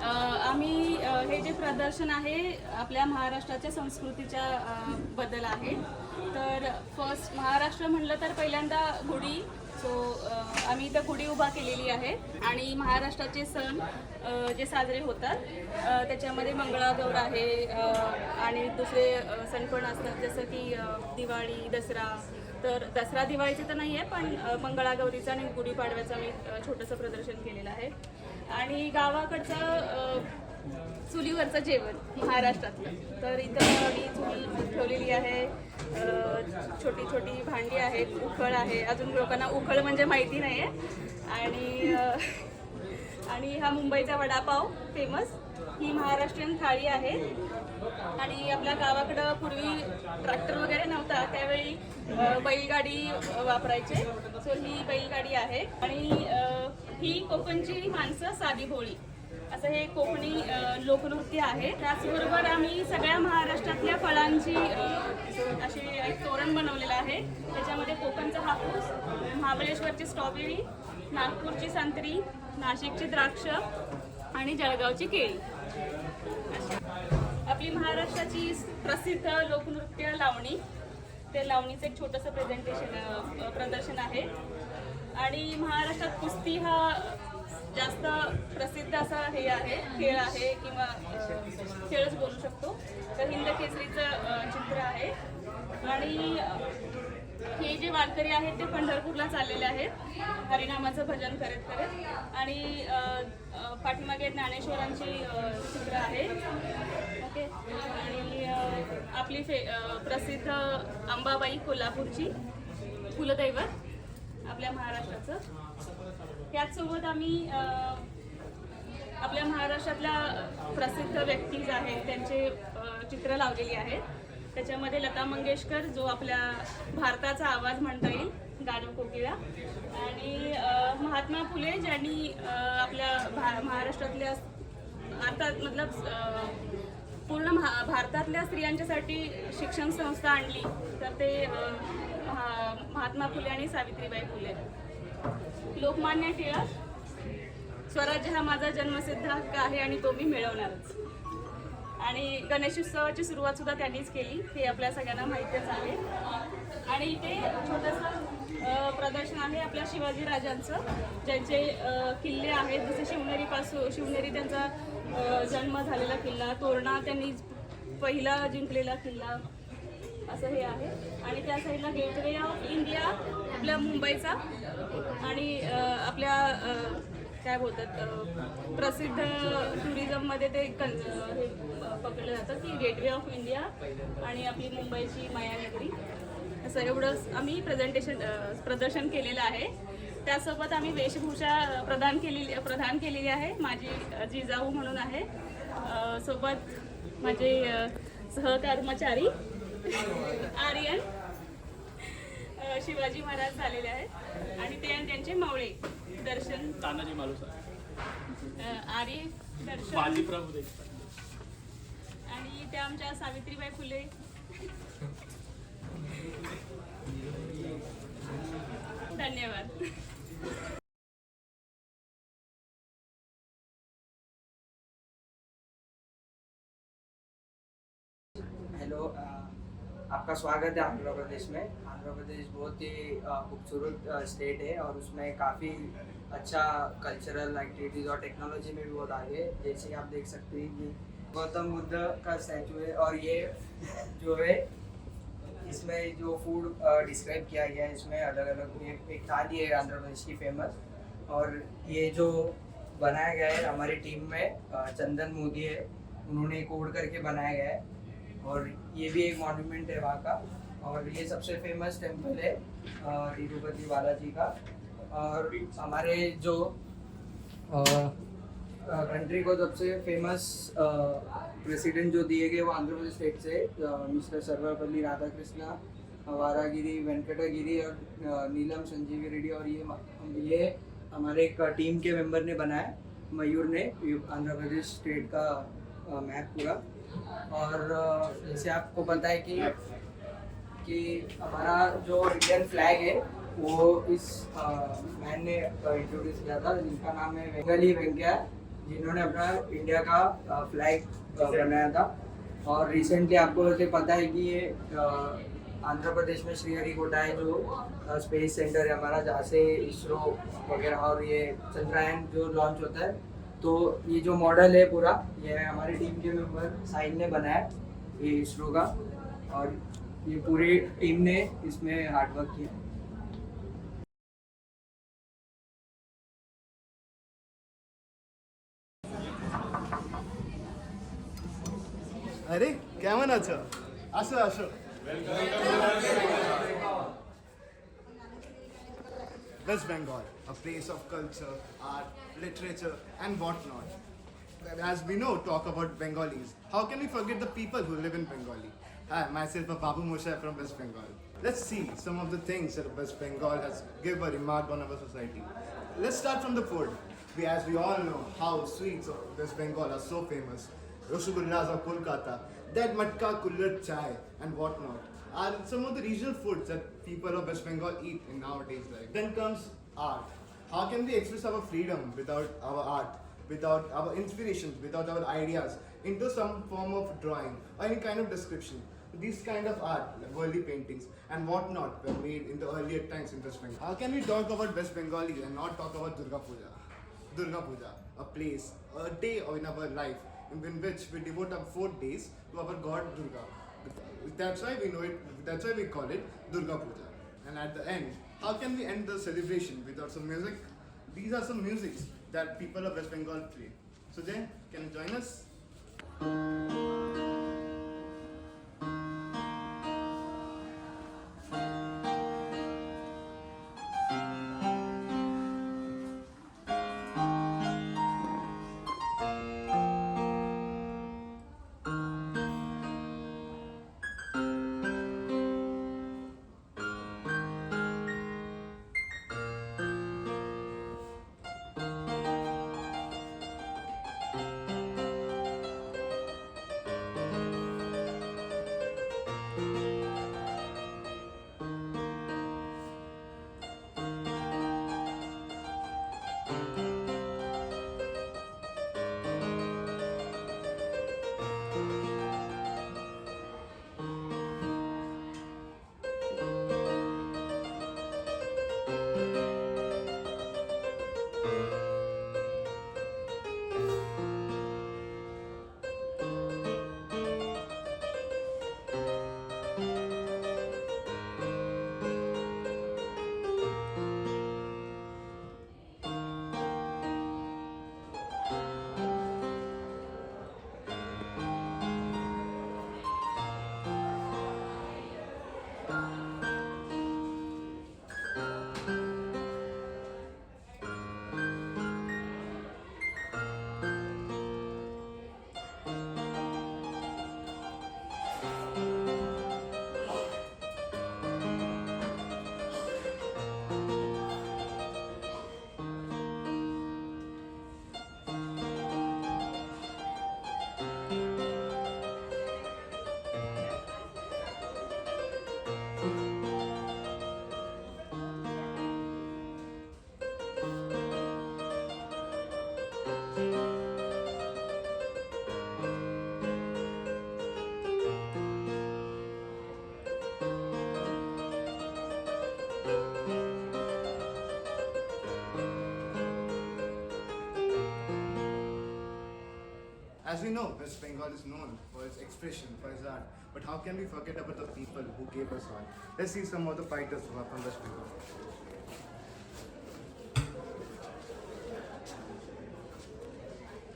आम्ही हे जे प्रदर्शन आहे आपल्या महाराष्ट्राच्या संस्कृतीच्या बद्दल आहे. तर फर्स्ट महाराष्ट्र म्हणलं तर पहिल्यांदा गुढी. सो आम्ही इथं गुढी उभा केलेली आहे आणि महाराष्ट्राचे सण जे साजरे होतात त्याच्यामध्ये मंगळागौर आहे आणि दुसरे सण पण असतात जसं की दिवाळी, दसरा. तर दसरा दिवाळीचं तर नाही आहे, पण मंगळागौरीचं आणि गुढीपाडव्याचं आम्ही छोटंसं प्रदर्शन केलेलं आहे. आणि गावाकडचं चुलीवरचं जेवण महाराष्ट्रातलं. तर इथं मी चूल ठेवलेली आहे, छोटी छोटी भांडी आहेत, उखळ आहे. अजून लोकांना उखळ म्हणजे माहिती नाही आहे. आणि हा मुंबईचा वडापाव फेमस. ही महाराष्ट्रीयन थाळी आहे. आणि आपल्या गावाकडं पूर्वी ट्रॅक्टर वगैरे नव्हता, त्यावेळी बैलगाडी वापरायचे. सो ही बैलगाडी आहे. आणि ही कोकणची माणसं साधी भोळी असं हे कोकणी लोकनृत्य आहे. त्याचबरोबर आम्ही सगळ्या महाराष्ट्रातल्या फळांची असे एक तोरण बनवलेलं आहे. त्याच्यामध्ये कोकणचा हापूस, महाबळेश्वरची स्ट्रॉबेरी, नागपूरची संत्री, नाशिकची द्राक्ष आणि जळगावची केळी. आपली महाराष्ट्राची प्रसिद्ध लोकनृत्य लावणी. ते लावणीचं एक छोटंसं प्रदर्शन आहे. आणि महाराष्ट्रात कुस्ती हा जास्त प्रसिद्ध असा हे आहे, खेळ आहे किंवा खेळच बोलू शकतो. तर हिंद केसरीचं चित्र आहे. आणि हे जे वारकरी आहेत ते पंढरपूरला चाललेले आहेत हरिनामाचं भजन करत करत. आणि पाठीमागे ज्ञानेश्वरांची चित्र आहे. ओके. आणि आपली प्रसिद्ध अंबाबाई कोल्हापूरची कुलदैवत आपल्या महाराष्ट्राचं. त्याचसोबत आम्ही आपल्या महाराष्ट्रातल्या प्रसिद्ध व्यक्तीज आहेत त्यांचे चित्र लावलेली आहेत. त्याच्यामध्ये लता मंगेशकर, जो आपल्या भारताचा आवाज म्हणता येईल, गाणं कोकिळा. आणि महात्मा फुले, ज्यांनी आपल्या महाराष्ट्रातल्या अर्थात मतलब पूर्ण भारतातल्या स्त्रियांच्यासाठी शिक्षण संस्था आणली. तर ते महात्मा फुले आणि सावित्रीबाई फुले. लोकमान्य टिळक, स्वराज्य हा माझा जन्मसिद्ध हक्क आहे आणि तो मी मिळवणारच. आणि गणेशोत्सवाची सुरुवात सुद्धा त्यांनीच केली, हे आपल्या सगळ्यांना माहितीच आहे. आणि इथे छोटंसं प्रदर्शन आहे आपल्या शिवाजी राजांचं, ज्यांचे किल्ले आहेत. जसे शिवनेरी त्यांचा जन्म झालेला किल्ला, तोरणा त्यांनी पहिला जिंकलेला किल्ला, असं हे आहे. आणि त्या साईडला गेटवे ऑफ इंडिया आपल्या मुंबईचा. आणि आपल्या काय बोलतात प्रसिद्ध टुरिझममध्ये ते हे पकडलं जातं की गेटवे ऑफ इंडिया आणि आपली मुंबईची मायानगरी. असं एवढं आम्ही प्रदर्शन केलेलं आहे. त्यासोबत आम्ही वेशभूषा प्रदान केलेली आहे. माझी जिजाऊ म्हणून आहे. सोबत माझे सहकर्मचारी आर्यन, शिवाजी महाराज झालेले आहेत. आणि त्यांचे मावळे दर्शन, तानाजी मालुसरे, आरिफ, दर्शन, बाजीप्रभू आणि त्या आमच्या सावित्रीबाई फुले. धन्यवाद. हेलो, आपका स्वागत है आंध्र प्रदेश में। आंध्र प्रदेश बहुत ही खूबसूरत स्टेट है और उसमें काफ़ी अच्छा कल्चरल एक्टिविटीज़ और टेक्नोलॉजी में भी बहुत आगे है। जैसे आप देख सकते हैं कि गौतम बुद्ध का स्टैचू है और ये जो है इसमें जो फूड डिस्क्राइब किया गया है, इसमें अलग अलग एक थाली है आंध्र प्रदेश की फेमस। और ये जो बनाया गया है हमारी टीम में चंदन मोदी है, उन्होंने कोड करके बनाया गया है। और ये भी एक मॉन्यूमेंट है वहाँ का। और ये सबसे फेमस टेम्पल है तिरुपति बालाजी का। और हमारे जो कंट्री को सबसे फेमस प्रेसिडेंट जो दिए गए वो आंध्र प्रदेश स्टेट से मिस्टर सर्वपल्ली राधाकृष्ण, वारागिरी वेंकटगिरी और नीलम संजीवी रेड्डी। और ये हमारे एक टीम के मेंबर ने बनाया, मयूर ने, आंध्र प्रदेश स्टेट का मैप पूरा। और जैसे आपको पता है कि हमारा जो इंडियन फ्लैग है वो इस मैन ने इंट्रोड्यूस किया था, जिनका नाम है वेंगली वेंकैया, जिन्होंने अपना इंडिया का फ्लैग बनाया था। और रिसेंटली आपको वैसे पता है कि ये आंध्र प्रदेश में श्रीहरिकोटा है जो स्पेस सेंटर है हमारा, जहाँ से इसरो वगैरह और ये चंद्रयान जो लॉन्च होता है। तो ये जो मॉडल है पूरा, ये हमारी टीम के मेंबर साइन ने बनाया है, ये इसरो का, और ये पूरी टीम ने इसमें हार्डवर्क किया। আরে কেমন আছো? আসো আসো। West Bengal, a place of culture, art, literature, and whatnot. As we know, talk about Bengalis. How can we forget the people who live in Bengali? Hi, myself, Babu Moshe from West Bengal. Let's see some of the things that West Bengal has given a remark on our society. Let's start from the food. As we all know, how sweets of West Bengal are so famous. Rasgullas of Kolkata, that matka kullar chai and whatnot are some of the regional foods that people of West Bengal eat in nowadays life. Then comes art. How can we express our freedom without our art, without our inspirations, without our ideas into some form of drawing or any kind of description? These kind of art, like worldly paintings and whatnot, were made in the earlier times in West Bengal. How can we talk about West Bengali and not talk about Durga Puja? Durga Puja, a place, a day in our life in which we devote our 4 days to our god Durga. That's why we know it, that's why we call it Durga Puja. And at the end, how can we end the celebration without some music? These are some musics that people of West Bengal play. So Jay, can you join us? As we know, West Bengal is known for its expression, for its art. But how can we forget about the people who gave us art? Let's see some of the fighters who are from West Bengal.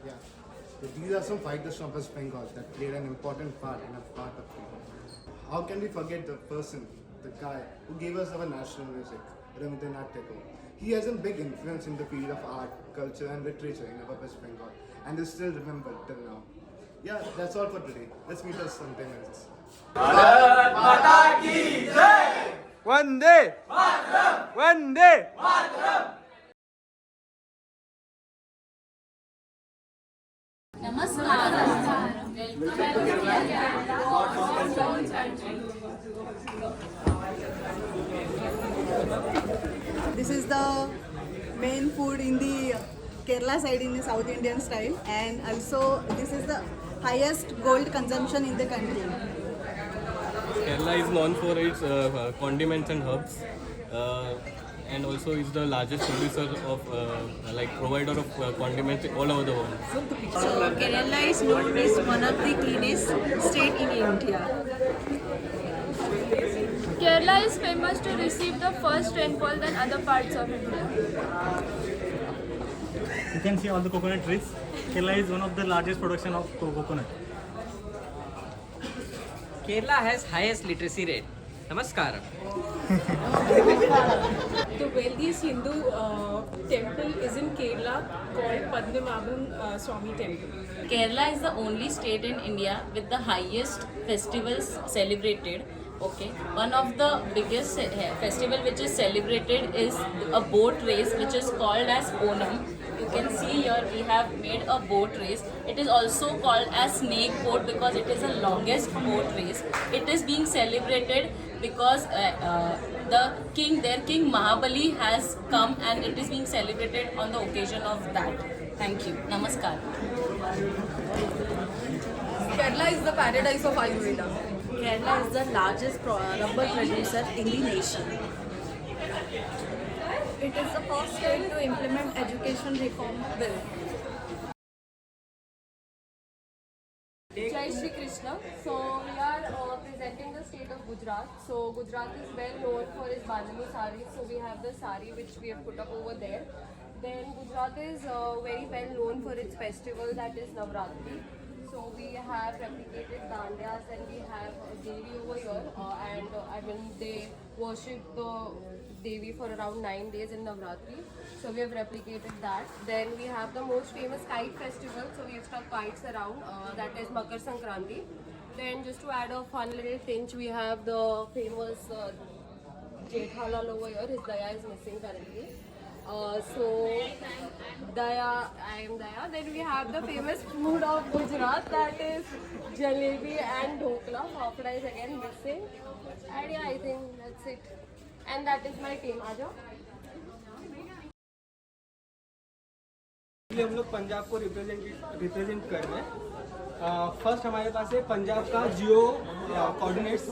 Yeah. So these are some fighters from West Bengal that played an important part in a part of freedom. How can we forget the person, the guy who gave us our national music, Rabindranath Tagore? He has a big influence in the field of art, culture and literature in our West Bengal and is still remembered till now. Yeah, that's all for today. Let's meet us sometime else. Vande Vande This is the main food in the Kerala side in the South Indian style, and also this is the highest gold consumption in the country. Kerala is known for its condiments and herbs, and also is the largest producer of provider of condiments all over the world. So Kerala is known as one of the cleanest state in India. Kerala is famous to receive the first rainfall than other parts of India. You can see all the coconut trees. Kerala is one of the largest production of coconut. Kerala has highest literacy rate. Namaskar. The wealthiest Hindu temple is in Kerala called Padmanabhan Swami Temple. Kerala is the only state in India with the highest festivals celebrated. Okay, one of the biggest festival which is celebrated is a boat race which is called as Onam. You can see here we have made a boat race. It is also called as snake boat because it is the longest boat race. It is being celebrated because their king Mahabali has come, and it is being celebrated on the occasion of that. Thank you. Namaskar. Kerala is the paradise of Ayurveda. Kerala is the largest rubber producer in the nation. It is the first state to implement education reform bill. Jai Shri Krishna. So we are presenting the state of Gujarat. So Gujarat is well known for its Bandhani saris. So we have the sari which we have put up over there. Then Gujarat is very well known for its festival, that is Navratri. So we have replicated Dandiyas, and we have a Devi over here, they worship the Devi for around 9 days in Navratri. So we have replicated that. Then we have the most famous kite festival. So we have stuck kites around, that is Makar Sankranti. Then just to add a fun little pinch, we have the famous Jethalal over here. His Daya is missing currently. Daya, I am Daya. Then we have the famous food of Gujarat, that is jalebi and dhokla. Fafda is again missing. And yeah, I think that's it. And that is my team. Aajo. हम लोग पंजाब को represent कर रहे हैं. First हमारे पास है पंजाब का जियो coordinates,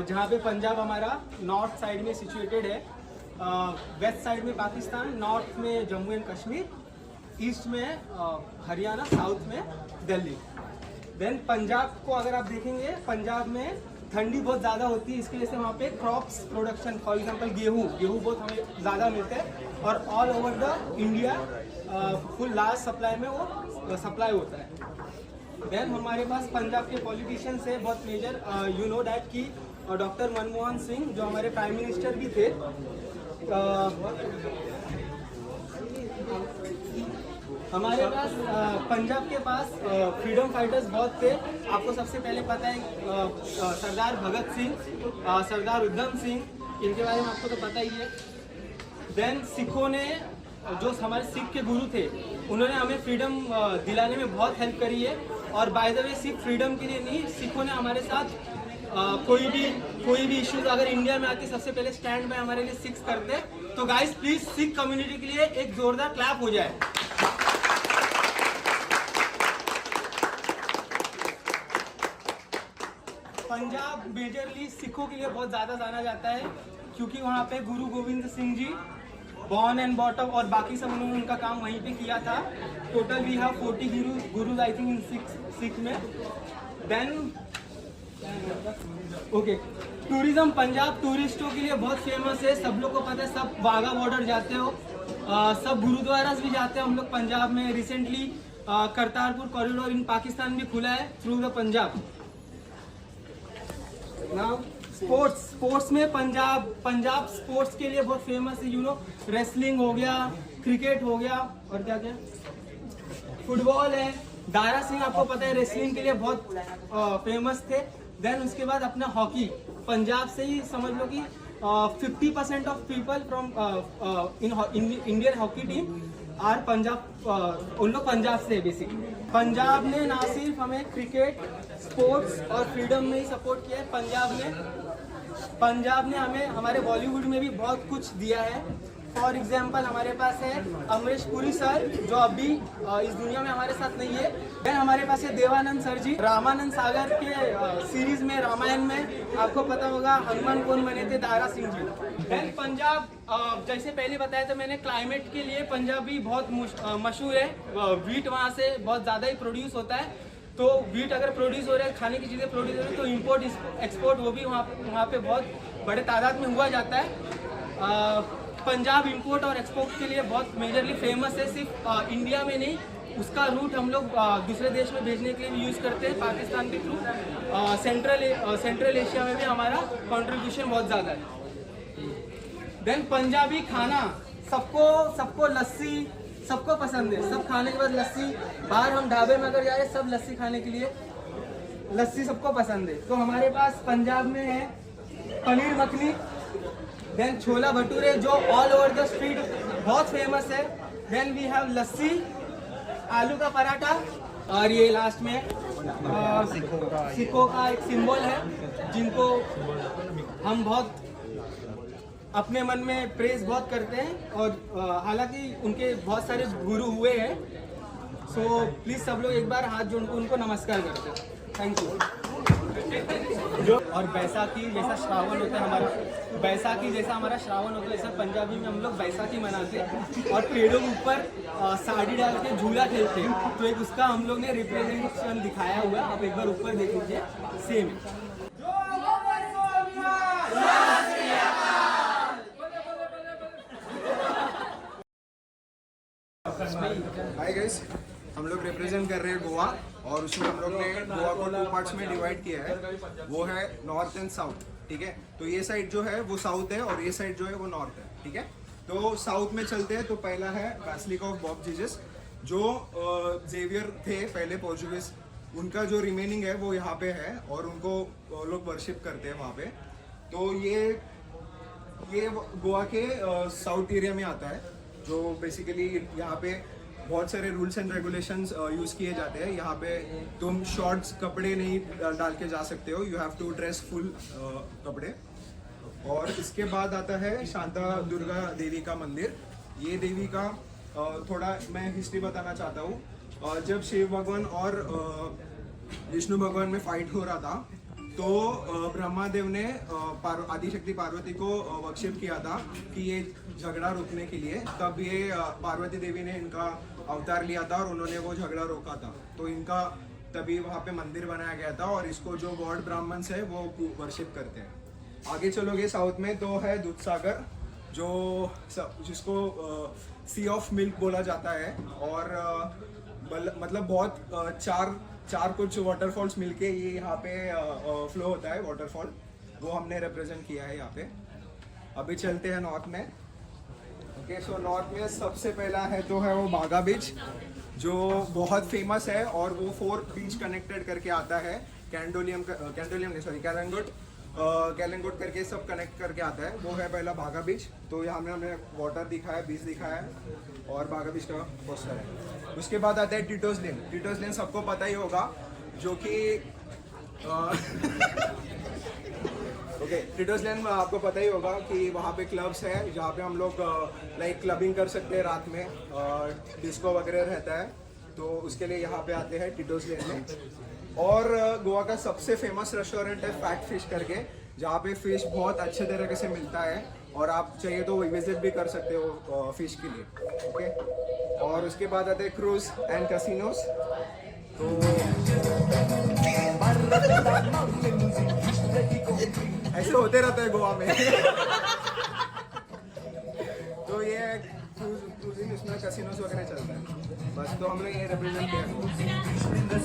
जहाँ पे पंजाब हमारा नॉर्थ साइड में सिचुएटेड है, वेस्ट साइड में पाकिस्तान, नॉर्थ में जम्मू एंड कश्मीर, ईस्ट में हरियाणा, साउथ में दिल्ली. देन पंजाब को अगर आप देखेंगे, पंजाब में ठंडी बहुत ज़्यादा होती है, इसकी वजह से वहाँ पे क्रॉप्स प्रोडक्शन, फॉर एग्जांपल गेहूँ बहुत हमें ज़्यादा मिलते हैं, और all over the India full large supply में वो सप्लाई होता है. देन हमारे पास पंजाब के पॉलिटिशियंस है बहुत मेजर, यू नो डैट की डॉक्टर मनमोहन सिंह जो हमारे प्राइम मिनिस्टर भी थे. हमारे पास पंजाब के पास फ्रीडम फाइटर्स बहुत थे. आपको सबसे पहले पता है सरदार भगत सिंह, सरदार उधम सिंह, इनके बारे में आपको तो पता ही है. देन सिखों ने, जो हमारे सिख के गुरु थे, उन्होंने हमें फ्रीडम दिलाने में बहुत हेल्प करी है. और बाय द वे सिर्फ फ्रीडम के लिए नहीं, सिखों ने हमारे साथ कोई भी इश्यूज अगर इंडिया में आती, सबसे पहले स्टैंड बाय हमारे लिए सिख्स करते हैं. तो गाइस प्लीज सिख कम्युनिटी के लिए एक जोरदार क्लैप हो जाए. पंजाब मेजरली सिखों के लिए बहुत ज़्यादा जाना जाता है, क्योंकि वहाँ पे गुरु Govind Singh ji born and bottom, और बाकी सब उन्होंने उनका काम वहीं पे किया था. Total we have 40 gurus I think in Sikh में. देन ओके, टूरिज्म पंजाब टूरिस्टों के लिए बहुत फेमस है. सब लोग को पता है, सब वाघा बॉर्डर जाते हो, सब गुरुद्वारास भी जाते हैं हम लोग पंजाब में. रिसेंटली करतारपुर कॉरिडोर इन पाकिस्तान भी खुला है through the Punjab. Now sports में पंजाब स्पोर्ट्स के लिए बहुत फेमस है. यू नो, रेसलिंग हो गया, क्रिकेट हो गया, और क्या क्या फुटबॉल है. दारा सिंह आपको पता है रेसलिंग के लिए बहुत फेमस थे. देन उसके बाद अपना हॉकी, पंजाब से ही समझ लो कि 50% of people from Indian hockey team are Punjab, उन लोग पंजाब से बेसिकली. पंजाब ने ना सिर्फ हमें क्रिकेट, स्पोर्ट्स और फ्रीडम में ही सपोर्ट किया है, पंजाब ने हमें हमारे बॉलीवुड में भी बहुत कुछ दिया है. फॉर एग्जांपल हमारे पास है अमरीश पुरी सर जो अभी इस दुनिया में हमारे साथ नहीं है। देन हमारे पास है देवानंद सर जी, रामानंद सागर के सीरीज में रामायण में आपको पता होगा हनुमान कौन बने थे, दारा सिंह जी। देन पंजाब, जैसे पहले बताया था मैंने, क्लाइमेट के लिए पंजाबी बहुत मशहूर है। वीट वहाँ से बहुत ज़्यादा ही प्रोड्यूस होता है, तो वीट अगर प्रोड्यूस हो रहा है, खाने की चीज़ें प्रोड्यूस हो रही है, तो इम्पोर्ट एक्सपोर्ट वो भी वहाँ पे बहुत बड़े तादाद में हुआ जाता है। पंजाब इंपोर्ट और एक्सपोर्ट के लिए बहुत मेजरली फेमस है, सिर्फ इंडिया में नहीं, उसका रूट हम लोग दूसरे देश में भेजने के लिए भी यूज़ करते हैं पाकिस्तान के थ्रू। सेंट्रल एशिया में भी हमारा कंट्रीब्यूशन बहुत ज़्यादा है। देन पंजाबी खाना, सबको लस्सी सबको पसंद है, सब खाने के बाद लस्सी, बाहर हम ढाबे में अगर जा रहे हैं सब लस्सी खाने के लिए, लस्सी सबको पसंद है। तो हमारे पास पंजाब में है पनीर मखनी, देन छोला भटूरे जो ऑल ओवर द स्ट्रीट बहुत फेमस है। देन वी हैव लस्सी, आलू का पराठा, और ये लास्ट में सिखों का एक सिंबल है जिनको हम बहुत अपने मन में प्रेज बहुत करते हैं, और हालांकि उनके बहुत सारे गुरु हुए हैं। सो प्लीज़ सब लोग एक बार हाथ जोड़ के उनको नमस्कार करते हैं। Thank you. और बैसाखी जैसा श्रावण होता है हमारा, बैसाखी जैसा हमारा श्रावण होता है, ऐसा पंजाबी में हम लोग बैसाखी मनाते हैं और पेड़ों के ऊपर साड़ी डाल के झूला खेलते हैं। तो एक उसका हम लोग ने रिप्रेजेंटेशन दिखाया हुआ है, आप एक बार ऊपर देख लीजिए, सेम है। हाय गाइस, हम लोग रिप्रेजेंट कर रहे हैं गोवा, और उसमें हम लोग ने गोवा को 2 पार्ट्स में डिवाइड किया है। वो है नॉर्थ एंड साउथ, ठीक है। तो ये साइड जो है वो साउथ है और ये साइड जो है वो नॉर्थ है, ठीक है। तो साउथ में चलते हैं। तो पहला है बेसिलिका ऑफ बॉब जीसस, जो जेवियर थे पहले पोर्चुगीज, उनका जो रिमेनिंग है वो यहाँ पे है और उनको लोग वर्शिप करते हैं वहाँ पे। तो ये गोवा के साउथ एरिया में आता है, जो बेसिकली यहाँ पे बहुत सारे रूल्स एंड रेगुलेशंस यूज़ किए जाते हैं। यहाँ पे तुम शॉर्ट्स कपड़े नहीं डाल के जा सकते हो, you have to dress full कपड़े। और इसके बाद आता है शांता दुर्गा देवी का मंदिर। ये देवी का थोड़ा मैं हिस्ट्री बताना चाहता हूँ। जब शिव भगवान और विष्णु भगवान में फाइट हो रहा था, तो ब्रह्मादेव ने आदिशक्ति पार्वती को वर्शिप किया था कि ये झगड़ा रोकने के लिए। तब ये पार्वती देवी ने इनका अवतार लिया था और उन्होंने वो झगड़ा रोका था। तो इनका तभी वहाँ पे मंदिर बनाया गया था, और इसको जो गॉड ब्राह्मण्स है वो वर्शिप करते हैं। आगे चलोगे साउथ में तो है दूध सागर, जिसको सी ऑफ मिल्क बोला जाता है। और मतलब बहुत चार कुछ वाटरफॉल्स मिलके ये यहाँ पे फ्लो होता है वाटरफॉल, वो हमने रिप्रेजेंट किया है यहाँ पे। अभी चलते हैं नॉर्थ में। ओके, सो नॉर्थ में सबसे पहला है तो है वो बागा बीच, जो बहुत फेमस है, और वो 4 बीच कनेक्टेड करके आता है। कैलंगुट करके सब कनेक्ट करके आता है। वो है पहला बागा बीच। तो यहाँ में हमने वाटर दिखाया, बीच दिखाया और बागा बीच का पोस्टर है। उसके बाद आता है टिटोस लेन। टिटोस लेन सबको पता ही होगा, जो कि ओके, टिटोस लेन आपको पता ही होगा कि वहाँ पे क्लब्स है जहाँ पे हम लोग लाइक क्लबिंग कर सकते हैं रात में, डिस्को वगैरह रहता है। तो उसके लिए यहाँ पे आते हैं टिटोस लेन में। और गोवा का सबसे फेमस रेस्टोरेंट है फैट फिश करके, जहाँ पे फिश बहुत अच्छे तरीके से मिलता है, और आप चाहिए तो विजिट भी कर सकते हो फिश के लिए। ओके, और उसके बाद आते हैं क्रूज एंड कैसीनोस। तो ऐसे होते रहता है गोवा में। तो ये क्रूजिंग, इसमें कैसीनोस वगैरह चलता है। बस, तो हम लोग ये रिप्रेजेंट किया।